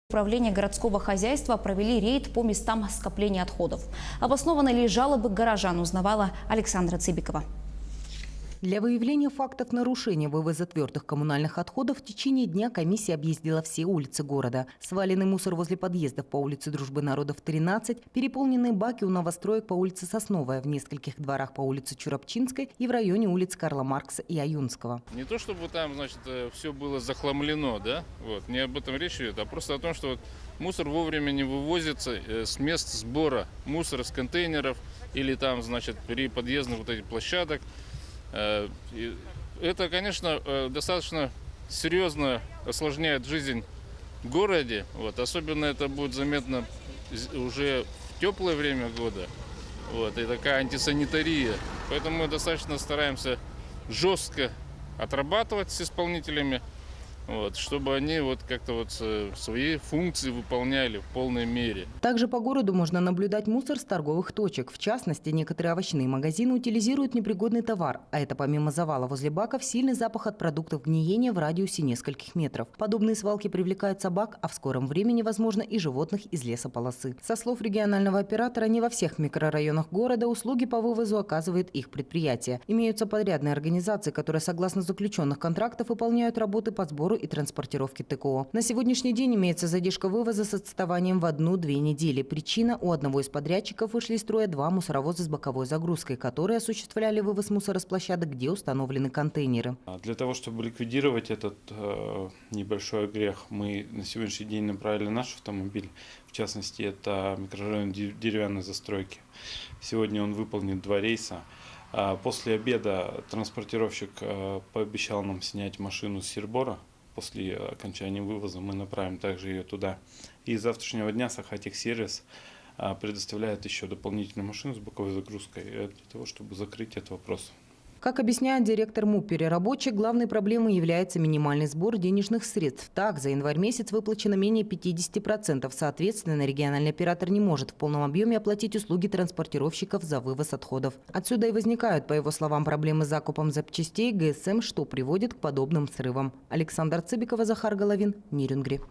Управление городского хозяйства провели рейд по местам скопления отходов. Обоснованы ли жалобы горожан, узнавала Александра Цыбикова. Для выявления фактов нарушения вывоза твердых коммунальных отходов в течение дня комиссия объездила все улицы города. Сваленный мусор возле подъездов по улице Дружбы народов 13, переполненные баки у новостроек по улице Сосновая, в нескольких дворах по улице Чурапчинской и в районе улиц Карла Маркса и Аюнского. Не то чтобы там, все было захламлено, да? Не об этом речь идет, а просто о том, что мусор вовремя не вывозится с мест сбора мусора, с контейнеров или там, при подъездных этих площадок. Это, конечно, достаточно серьезно осложняет жизнь в городе. Особенно это будет заметно уже в теплое время года. И такая антисанитария. Поэтому мы достаточно стараемся жестко отрабатывать с исполнителями, чтобы они как-то свои функции выполняли в полной мере. Также по городу можно наблюдать мусор с торговых точек. В частности, некоторые овощные магазины утилизируют непригодный товар. А это помимо завала возле баков сильный запах от продуктов гниения в радиусе нескольких метров. Подобные свалки привлекают собак, а в скором времени, возможно, и животных из лесополосы. Со слов регионального оператора, не во всех микрорайонах города услуги по вывозу оказывает их предприятие. Имеются подрядные организации, которые согласно заключенных контрактов выполняют работы по сбору и транспортировки ТКО. На сегодняшний день имеется задержка вывоза с отставанием в 1-2 недели. Причина – у одного из подрядчиков вышли из строя 2 мусоровоза с боковой загрузкой, которые осуществляли вывоз мусора с площадок, где установлены контейнеры. Для того, чтобы ликвидировать этот небольшой грех, мы на сегодняшний день направили наш автомобиль. В частности, это микрорайон деревянной застройки. Сегодня он выполнит 2 рейса. После обеда транспортировщик пообещал нам снять машину с Сербора. После окончания вывоза мы направим также ее туда. И с завтрашнего дня Сахатехсервис предоставляет еще дополнительную машину с боковой загрузкой для того, чтобы закрыть этот вопрос. Как объясняет директор МУП «Переработчик», главной проблемой является минимальный сбор денежных средств. Так, за январь месяц выплачено менее 50%. Соответственно, региональный оператор не может в полном объеме оплатить услуги транспортировщиков за вывоз отходов. Отсюда и возникают, по его словам, проблемы с закупом запчастей ГСМ, что приводит к подобным срывам. Александра Цыбикова, Захар Головин, Нерюнгри.